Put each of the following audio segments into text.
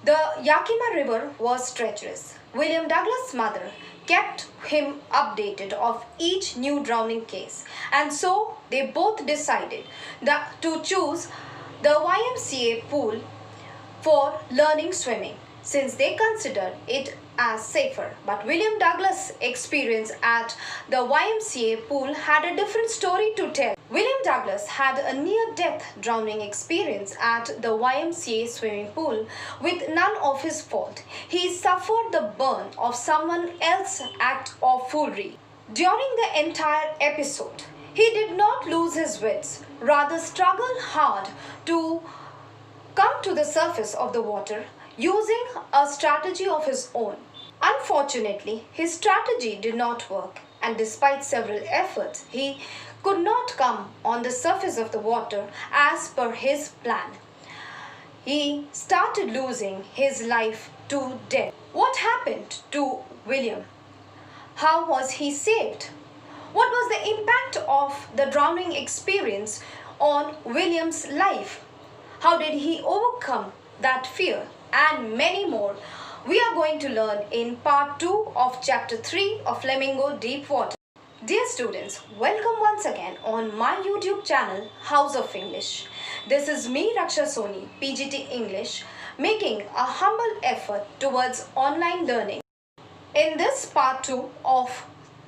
The Yakima River was treacherous. William Douglas' mother kept him updated of each new drowning case, and so they both decided to choose the YMCA pool for learning swimming, since they considered it as safer. But William Douglas' experience at the YMCA pool had a different story to tell. William Douglas had a near-death drowning experience at the YMCA swimming pool with none of his fault. He suffered the burn of someone else's act of foolery. During the entire episode, he did not lose his wits, rather struggled hard to come to the surface of the water using a strategy of his own. Unfortunately, his strategy did not work, and despite several efforts, he could not come on the surface of the water as per his plan. He started losing his life to death. What happened to William? How was he saved? What was the impact of the drowning experience on William's life? How did he overcome that fear? And many more we are going to learn in part 2 of chapter 3 of Flamingo Deep Water. Dear students, welcome once again on my YouTube channel House of English. This is me, Raksha Soni, PGT English, making a humble effort towards online learning. In this part 2 of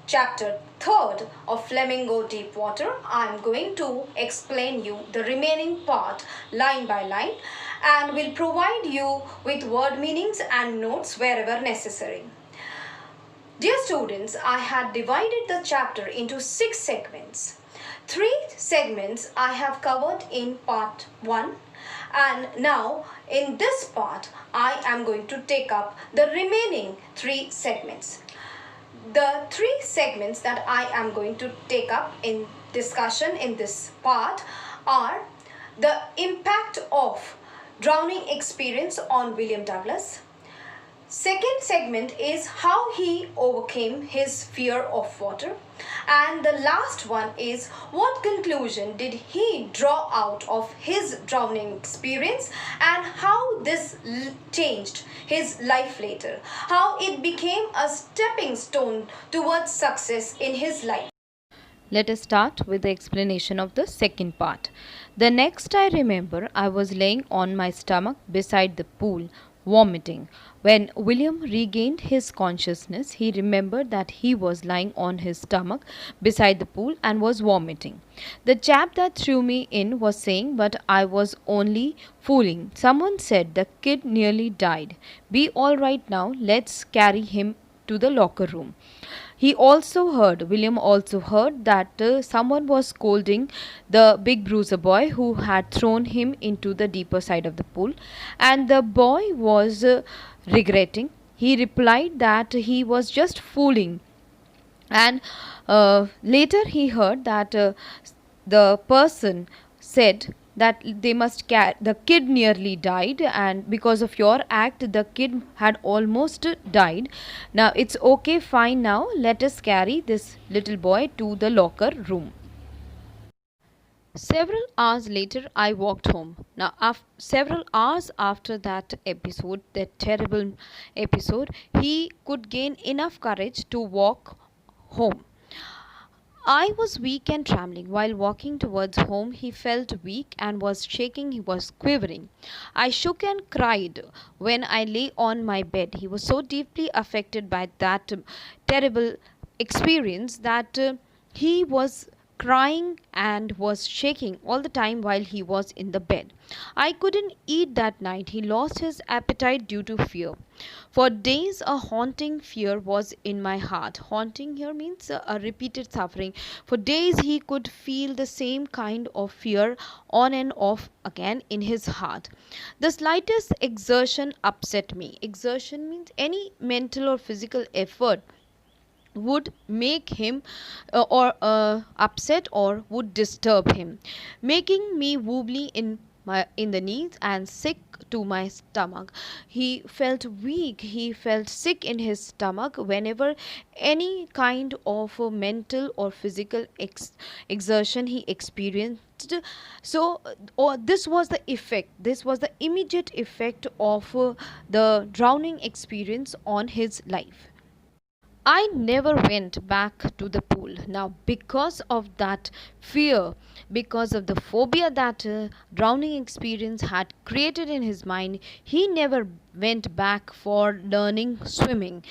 chapter 3rd of Flamingo Deep Water, I am going to explain you the remaining part line by line and will provide you with word meanings and notes wherever necessary. Dear students, I had divided the chapter into 6 segments. 3 segments I have covered in part 1, and now in this part I am going to take up the remaining 3 segments. The 3 segments that I am going to take up in discussion in this part are the impact of drowning experience on William Douglas. Second segment is how he overcame his fear of water. And the last one is what conclusion did he draw out of his drowning experience and how this changed his life later. How it became a stepping stone towards success in his life. Let us start with the explanation of the second part. The next I remember, I was laying on my stomach beside the pool, vomiting. When William regained his consciousness, he remembered that he was lying on his stomach beside the pool and was vomiting. The chap that threw me in was saying, but I was only fooling. Someone said the kid nearly died. Be all right now, let's carry him to the locker room. William also heard that someone was scolding the big bruiser boy who had thrown him into the deeper side of the pool, and the boy was regretting. He replied that he was just fooling, and later he heard that the person said that the kid nearly died, and because of your act the kid had almost died. Now it's okay, fine, now let us carry this little boy to the locker room. Several hours later, I walked home. Now, several hours after that terrible episode, he could gain enough courage to walk home. I was weak and trembling. While walking towards home, he felt weak and was shaking. He was quivering. I shook and cried when I lay on my bed. He was so deeply affected by that terrible experience that he was crying and was shaking all the time while he was in the bed. I couldn't eat that night. He lost his appetite due to fear. For days, a haunting fear was in my heart. Haunting here means a repeated suffering. For days, he could feel the same kind of fear on and off again in his heart. The slightest exertion upset me. Exertion means any mental or physical effort would make him upset or would disturb him, making me wobbly in in the knees and sick to my stomach. He felt weak, he felt sick in his stomach whenever any kind of mental or physical exertion he experienced. So this was the effect, this was the immediate effect of the drowning experience on his life. I never went back to the pool. Now, because of that fear, because of the phobia that drowning experience had created in his mind, he never went back for learning swimming.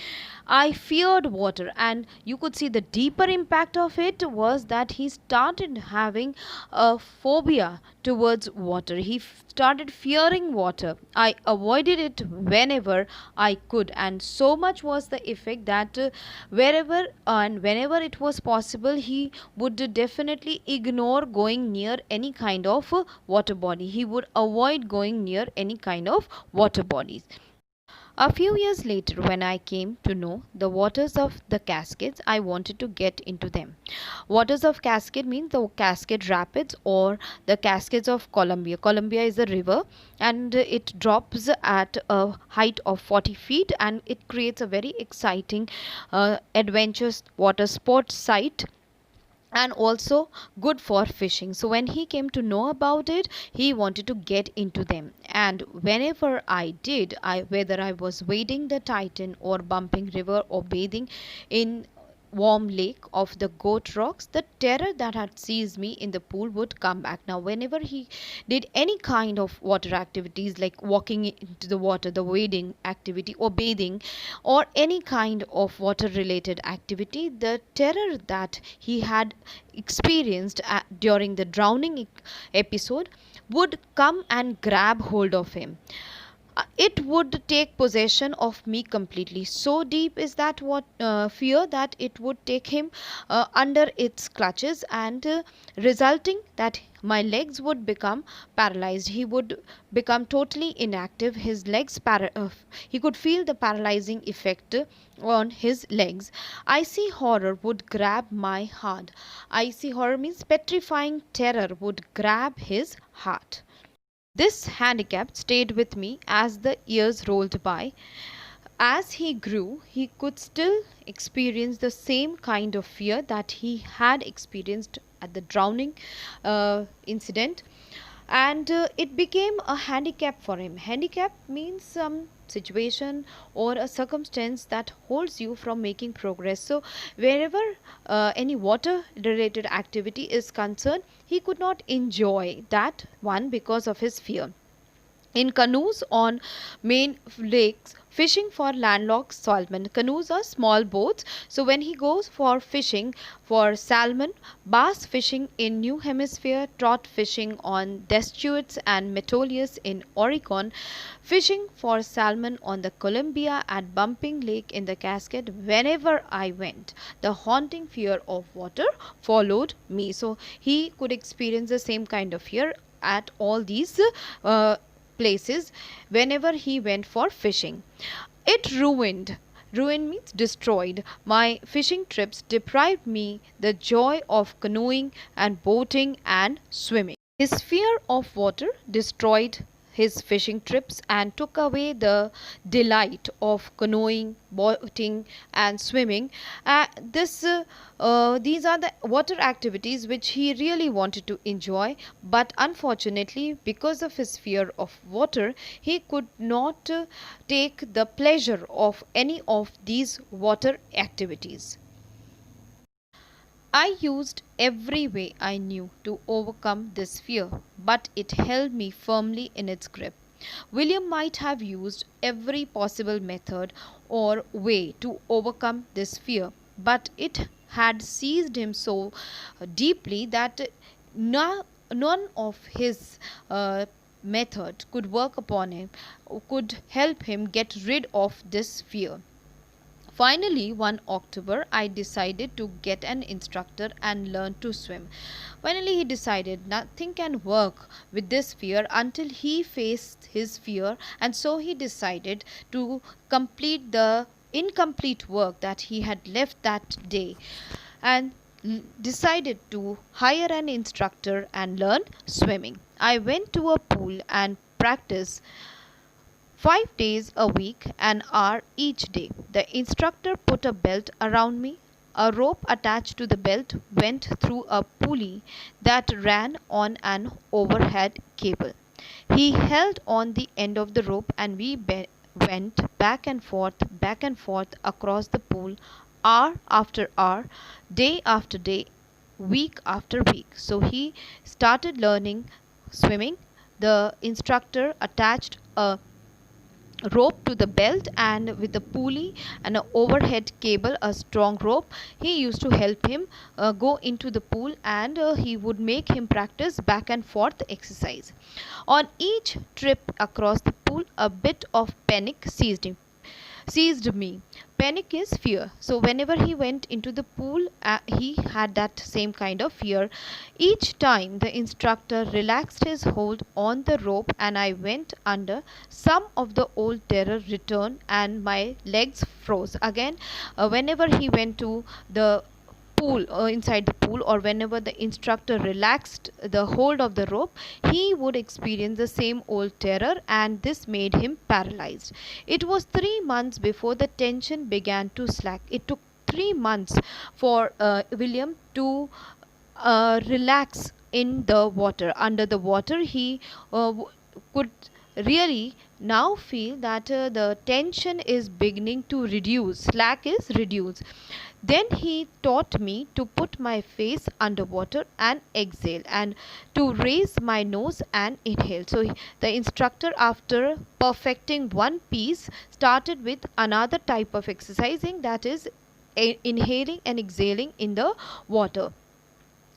I feared water, and you could see the deeper impact of it was that he started having a phobia towards water. He started fearing water. I avoided it whenever I could, and so much was the effect that wherever and whenever it was possible, he would definitely ignore going near any kind of water body. He would avoid going near any kind of water bodies. A few years later, when I came to know the waters of the Cascades, I wanted to get into them. Waters of Cascade means the Cascade Rapids or the Cascades of Columbia. Columbia is a river and it drops at a height of 40 feet and it creates a very exciting adventurous water sports site and also good for fishing. So when he came to know about it, he wanted to get into them, and whenever I did, I whether I was wading the Titan or bumping river or bathing in warm lake of the goat rocks, the terror that had seized me in the pool would come back. Now whenever he did any kind of water activities like walking into the water, the wading activity or bathing or any kind of water related activity, the terror that he had experienced during the drowning episode would come and grab hold of him. It would take possession of me completely. So deep is that what fear that it would take him under its clutches, and resulting that my legs would become paralyzed. He would become totally inactive. His legs he could feel the paralyzing effect on his legs. Icy horror would grab my heart. Icy horror means petrifying terror would grab his heart. This handicap stayed with me as the years rolled by. As he grew, he could still experience the same kind of fear that he had experienced at the drowning incident, and it became a handicap for him. Handicap means some situation or a circumstance that holds you from making progress. So wherever any water related activity is concerned, he could not enjoy that one because of his fear. In canoes on main lakes, fishing for landlocked salmon. Canoes are small boats. So when he goes for fishing for salmon, bass fishing in New Hemisphere, trout fishing on Deschutes and Metolius in Oregon, fishing for salmon on the Columbia at Bumping Lake in the Cascade, whenever I went, the haunting fear of water followed me. So he could experience the same kind of fear at all these places whenever he went for fishing. It ruined means destroyed my fishing trips, deprived me the joy of canoeing and boating and swimming. His fear of water destroyed his fishing trips and took away the delight of canoeing, boating, and swimming. These are the water activities which he really wanted to enjoy, but unfortunately, because of his fear of water, he could not take the pleasure of any of these water activities. I used every way I knew to overcome this fear, but it held me firmly in its grip. William might have used every possible method or way to overcome this fear, but it had seized him so deeply that none of his method could work upon him, could help him get rid of this fear. Finally, one October, I decided to get an instructor and learn to swim. Finally, he decided nothing can work with this fear until he faced his fear, and so he decided to complete the incomplete work that he had left that day. And decided to hire an instructor and learn swimming. I went to a pool and practiced 5 days a week, an hour each day. The instructor put a belt around me. A rope attached to the belt went through a pulley that ran on an overhead cable. He held on the end of the rope and we went back and forth across the pool, hour after hour, day after day, week after week. So he started learning swimming. The instructor attached a rope to the belt, and with a pulley and an overhead cable, a strong rope, he used to help him go into the pool, and he would make him practice back and forth exercise. On each trip across the pool, a bit of panic seized me. Panic is fear. So whenever he went into the pool, he had that same kind of fear. Each time the instructor relaxed his hold on the rope and I went under, some of the old terror returned and my legs froze. Again, whenever he went to the pool, inside the pool, or whenever the instructor relaxed the hold of the rope, he would experience the same old terror, and this made him paralyzed. It was 3 months before the tension began to slack. It took 3 months for William to relax in the water. Under the water, he could really now feel that the tension is beginning to reduce, slack is reduced. Then he taught me to put my face underwater and exhale, and to raise my nose and inhale. So the instructor, after perfecting one piece, started with another type of exercising, that is inhaling and exhaling in the water.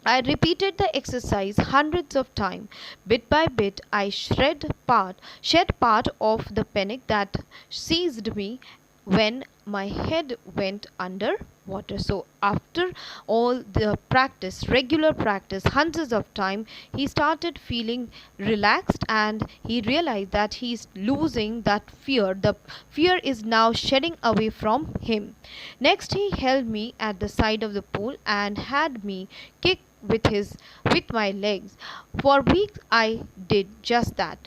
I repeated the exercise hundreds of times. Bit by bit, I shed part of the panic that seized me when my head went under water. So after all the practice, regular practice, hundreds of time, he started feeling relaxed and he realized that he is losing that fear. The fear is now shedding away from him. Next, he held me at the side of the pool and had me kick with my legs. For weeks I did just that.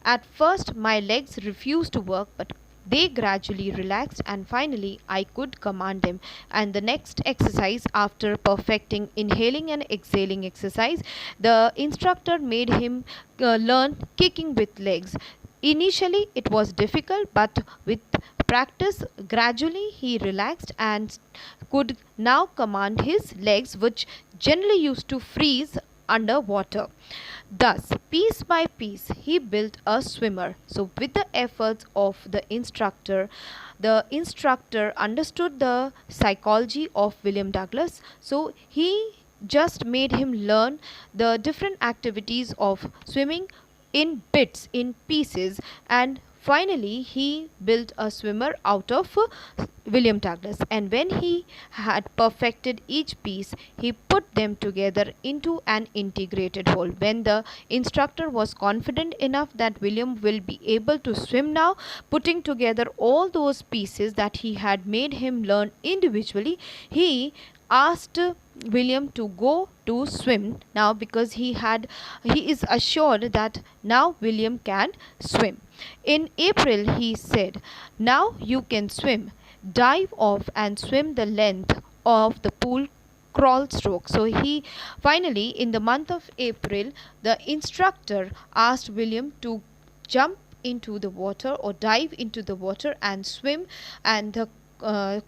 At first my legs refused to work, but they gradually relaxed and finally I could command them. And the next exercise, after perfecting inhaling and exhaling exercise, the instructor made him learn kicking with legs. Initially it was difficult, but with practice gradually he relaxed and could now command his legs, which generally used to freeze underwater. Thus, piece by piece, he built a swimmer. So, with the efforts of the instructor understood the psychology of William Douglas. So, he just made him learn the different activities of swimming in bits, in pieces, and finally he built a swimmer out of William Douglas. And when he had perfected each piece, he put them together into an integrated whole. When the instructor was confident enough that William will be able to swim now, putting together all those pieces that he had made him learn individually, he asked William to go to swim now, because he is assured that now William can swim. In April he said, "Now you can swim. Dive off and swim the length of the pool crawl stroke." So he finally, in the month of April, the instructor asked William to jump into the water or dive into the water and swim, and the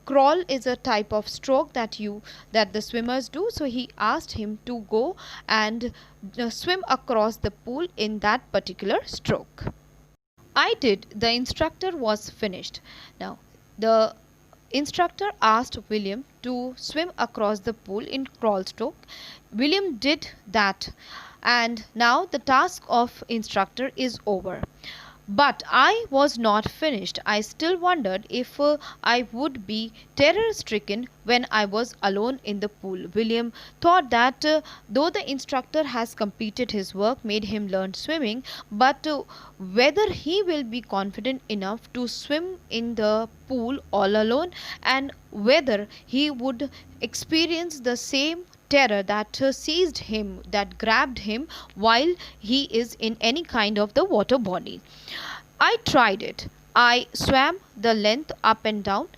crawl is a type of stroke that the swimmers do. So he asked him to go and swim across the pool in that particular stroke. I did. The instructor was finished. Now the instructor asked William to swim across the pool in crawl stroke. William did that, and now the task of instructor is over. But I was not finished. I still wondered if I would be terror stricken when I was alone in the pool. William thought that though the instructor has completed his work, made him learn swimming, but whether he will be confident enough to swim in the pool all alone, and whether he would experience the same terror that seized him, that grabbed him while he is in any kind of the water body. I tried it. I swam the length up and down.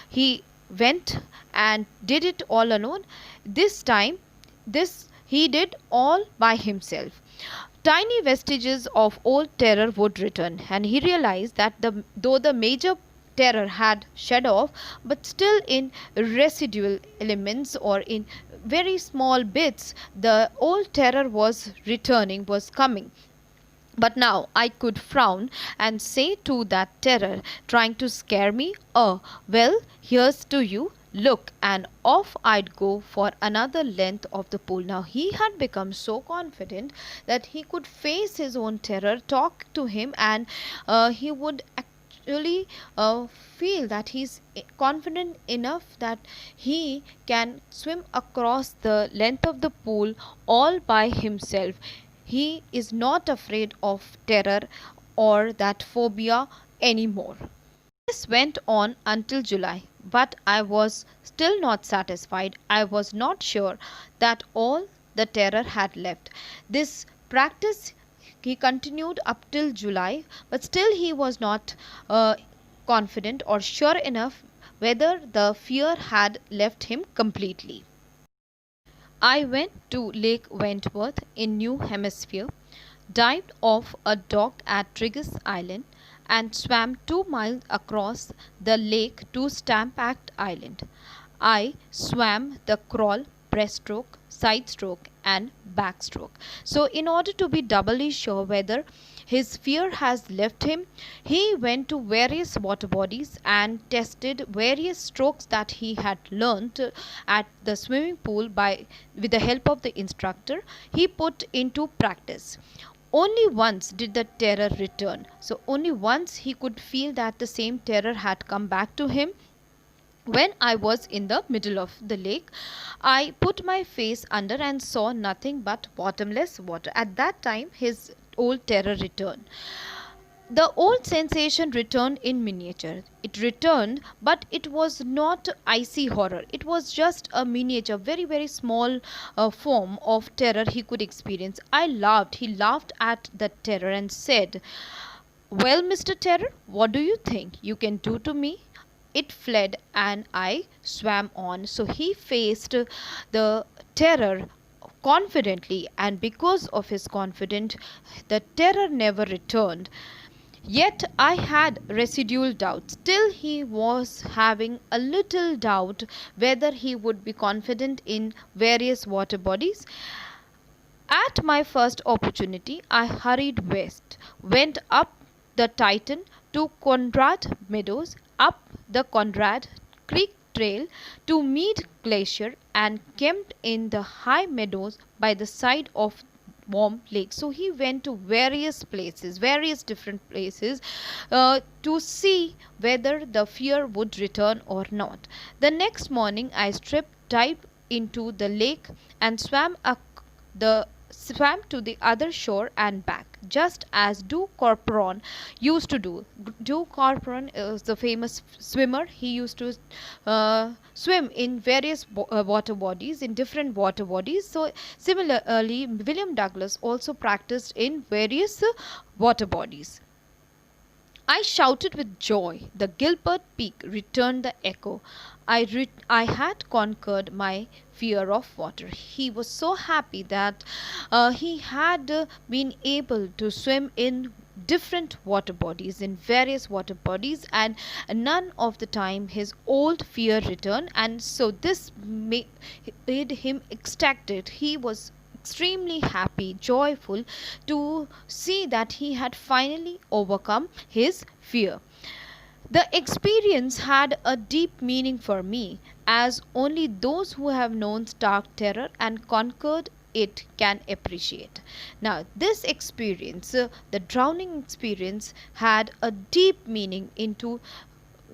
He went and did it all alone. This time, this he did all by himself. Tiny vestiges of old terror would return, and he realized that though the major terror had shed off, but still in residual elements or in very small bits, the old terror was returning, was coming. But now I could frown and say to that terror trying to scare me, "Oh, well, here's to you. Look," and off I'd go for another length of the pool. Now he had become so confident that he could face his own terror, talk to him, and he would actually feel that he's confident enough that he can swim across the length of the pool all by himself. He is not afraid of terror or that phobia anymore. This went on until July, but I was still not satisfied. I was not sure that all the terror had left. This practice he continued up till July, but still he was not confident or sure enough whether the fear had left him completely. I went to Lake Wentworth in New Hampshire, dived off a dock at Triggs Island, and swam 2 miles across the lake to Stampact Island. I swam the crawl, breaststroke, side stroke, and backstroke. So, in order to be doubly sure whether his fear has left him, he went to various water bodies and tested various strokes that he had learnt at the swimming pool by with the help of the instructor. He put into practice. Only once did the terror return. So only once he could feel that the same terror had come back to him. When I was in the middle of the lake, I put my face under and saw nothing but bottomless water. At that time, his old terror returned. The old sensation returned in miniature. It returned, but it was not icy horror. It was just a miniature, very, very small form of terror he could experience. I laughed. He laughed at the terror and said, "Well, Mr. Terror, what do you think you can do to me?" It fled and I swam on. So he faced the terror confidently, and because of his confidence, the terror never returned. Yet I had residual doubt. Still, he was having a little doubt whether he would be confident in various water bodies. At my first opportunity, I hurried west, went up the Titan to Conrad Meadows, up the Conrad Creek Trail to Mead Glacier, and camped in the high meadows by the side of warm lake. So he went to various places, various different places, to see whether the fear would return or not. The next morning I stripped, dived into the lake, and swam to the other shore and back, just as Du Corporon used to do. Du Corporon is the famous swimmer. He used to swim in various water bodies, in different water bodies. So similarly, William Douglas also practiced in various water bodies. I shouted with joy. The Gilbert Peak returned the echo. I had conquered my fear of water. He was so happy that he had been able to swim in different water bodies, in various water bodies, and none of the time his old fear returned, and so this made him ecstatic. He was extremely happy, joyful to see that he had finally overcome his fear. The experience had a deep meaning for me, as only those who have known stark terror and conquered it can appreciate. Now, this experience, the drowning experience, had a deep meaning into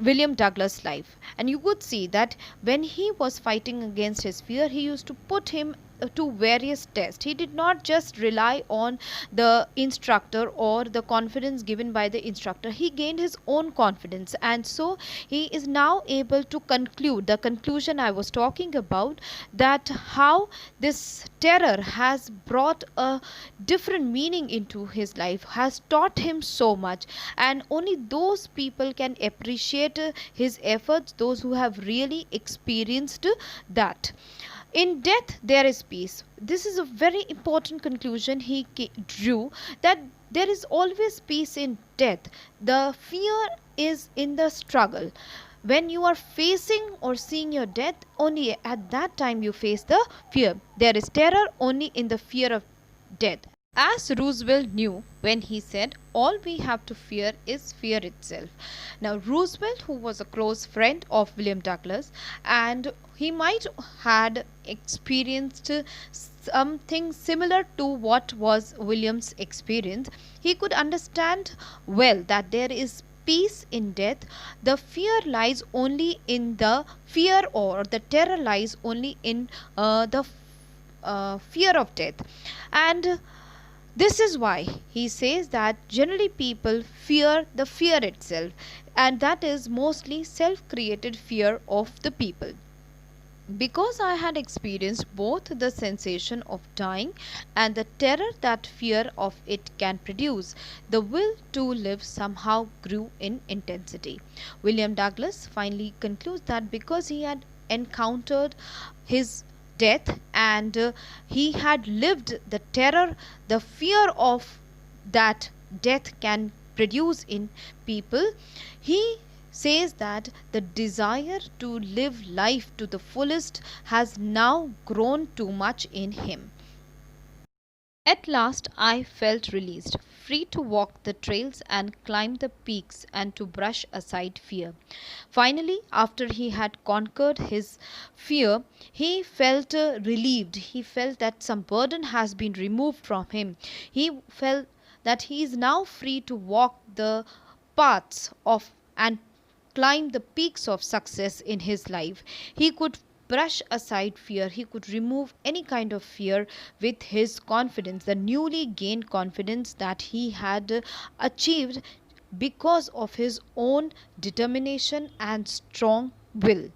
William Douglas' life, and you could see that when he was fighting against his fear, he used to put him to various tests. He did not just rely on the instructor or the confidence given by the instructor. He gained his own confidence, and so he is now able to conclude the conclusion I was talking about, that how this terror has brought a different meaning into his life, has taught him so much, and only those people can appreciate his efforts, those who have really experienced that. In death there is peace. This is a very important conclusion he drew, that there is always peace in death. The fear is in the struggle. When you are facing or seeing your death, only at that time you face the fear. There is terror only in the fear of death. As Roosevelt knew when he said, all we have to fear is fear itself. Now, Roosevelt, who was a close friend of William Douglas, and he might had experienced something similar to what was William's experience, he could understand well that there is peace in death. The fear lies only in the fear, or the terror lies only in the fear of death. And this is why he says that generally people fear the fear itself, and that is mostly self created fear of the people. Because I had experienced both the sensation of dying and the terror that fear of it can produce, the will to live somehow grew in intensity. William Douglas finally concludes that because he had encountered his death, and he had lived the terror, the fear of that death can produce in people, he says that the desire to live life to the fullest has now grown too much in him. At last I felt released, free to walk the trails and climb the peaks and to brush aside fear. Finally, after he had conquered his fear, he felt relieved. He felt that some burden has been removed from him. He felt that he is now free to walk the paths of and climb the peaks of success in his life. He could brush aside fear, he could remove any kind of fear with his confidence, the newly gained confidence that he had achieved because of his own determination and strong will.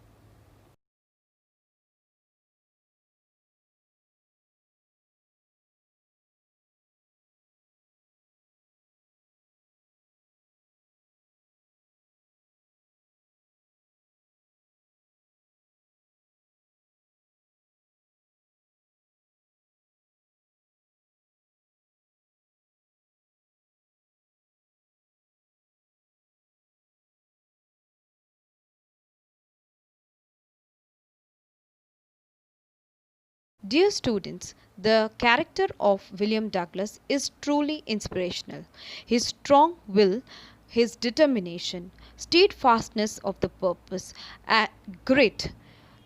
Dear students, the character of William Douglas is truly inspirational. His strong will, his determination, steadfastness of the purpose, and grit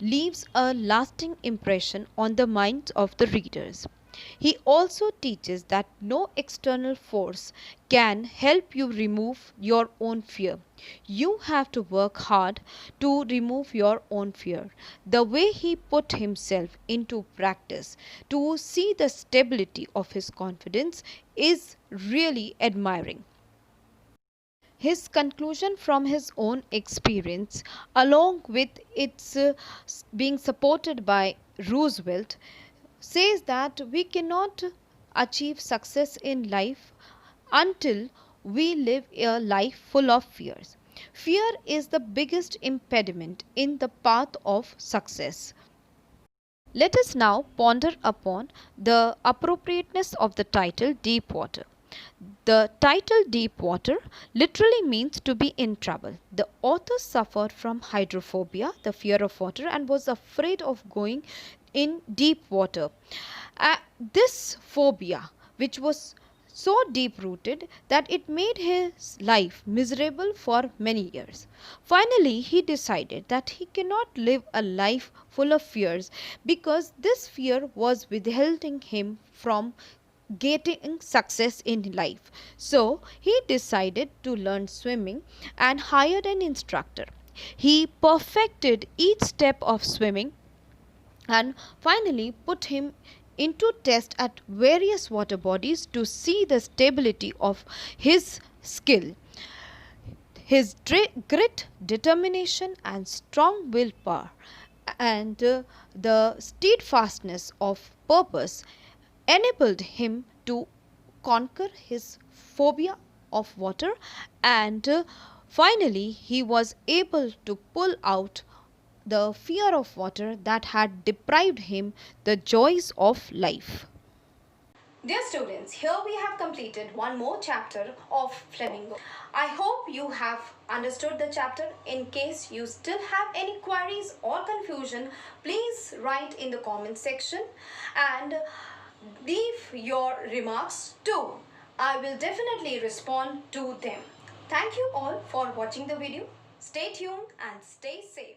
leaves a lasting impression on the minds of the readers. He also teaches that no external force can help you remove your own fear. You have to work hard to remove your own fear. The way he put himself into practice to see the stability of his confidence is really admiring. His conclusion from his own experience, along with its being supported by Roosevelt, says that we cannot achieve success in life until we live a life full of fears. Fear is the biggest impediment in the path of success. Let us now ponder upon the appropriateness of the title Deep Water. The title Deep Water literally means to be in trouble. The author suffered from hydrophobia, the fear of water, and was afraid of going in deep water. This phobia, which was so deep rooted that it made his life miserable for many years. Finally, he decided that he cannot live a life full of fears because this fear was withholding him from getting success in life. So, he decided to learn swimming and hired an instructor. He perfected each step of swimming and finally put him into test at various water bodies to see the stability of his skill. His grit, determination, and strong willpower, and the steadfastness of purpose enabled him to conquer his phobia of water, and finally he was able to pull out the fear of water that had deprived him the joys of life. Dear students, here we have completed one more chapter of Flamingo. I hope you have understood the chapter. In case you still have any queries or confusion, please write in the comment section and leave your remarks too. I will definitely respond to them. Thank you all for watching the video. Stay tuned and stay safe.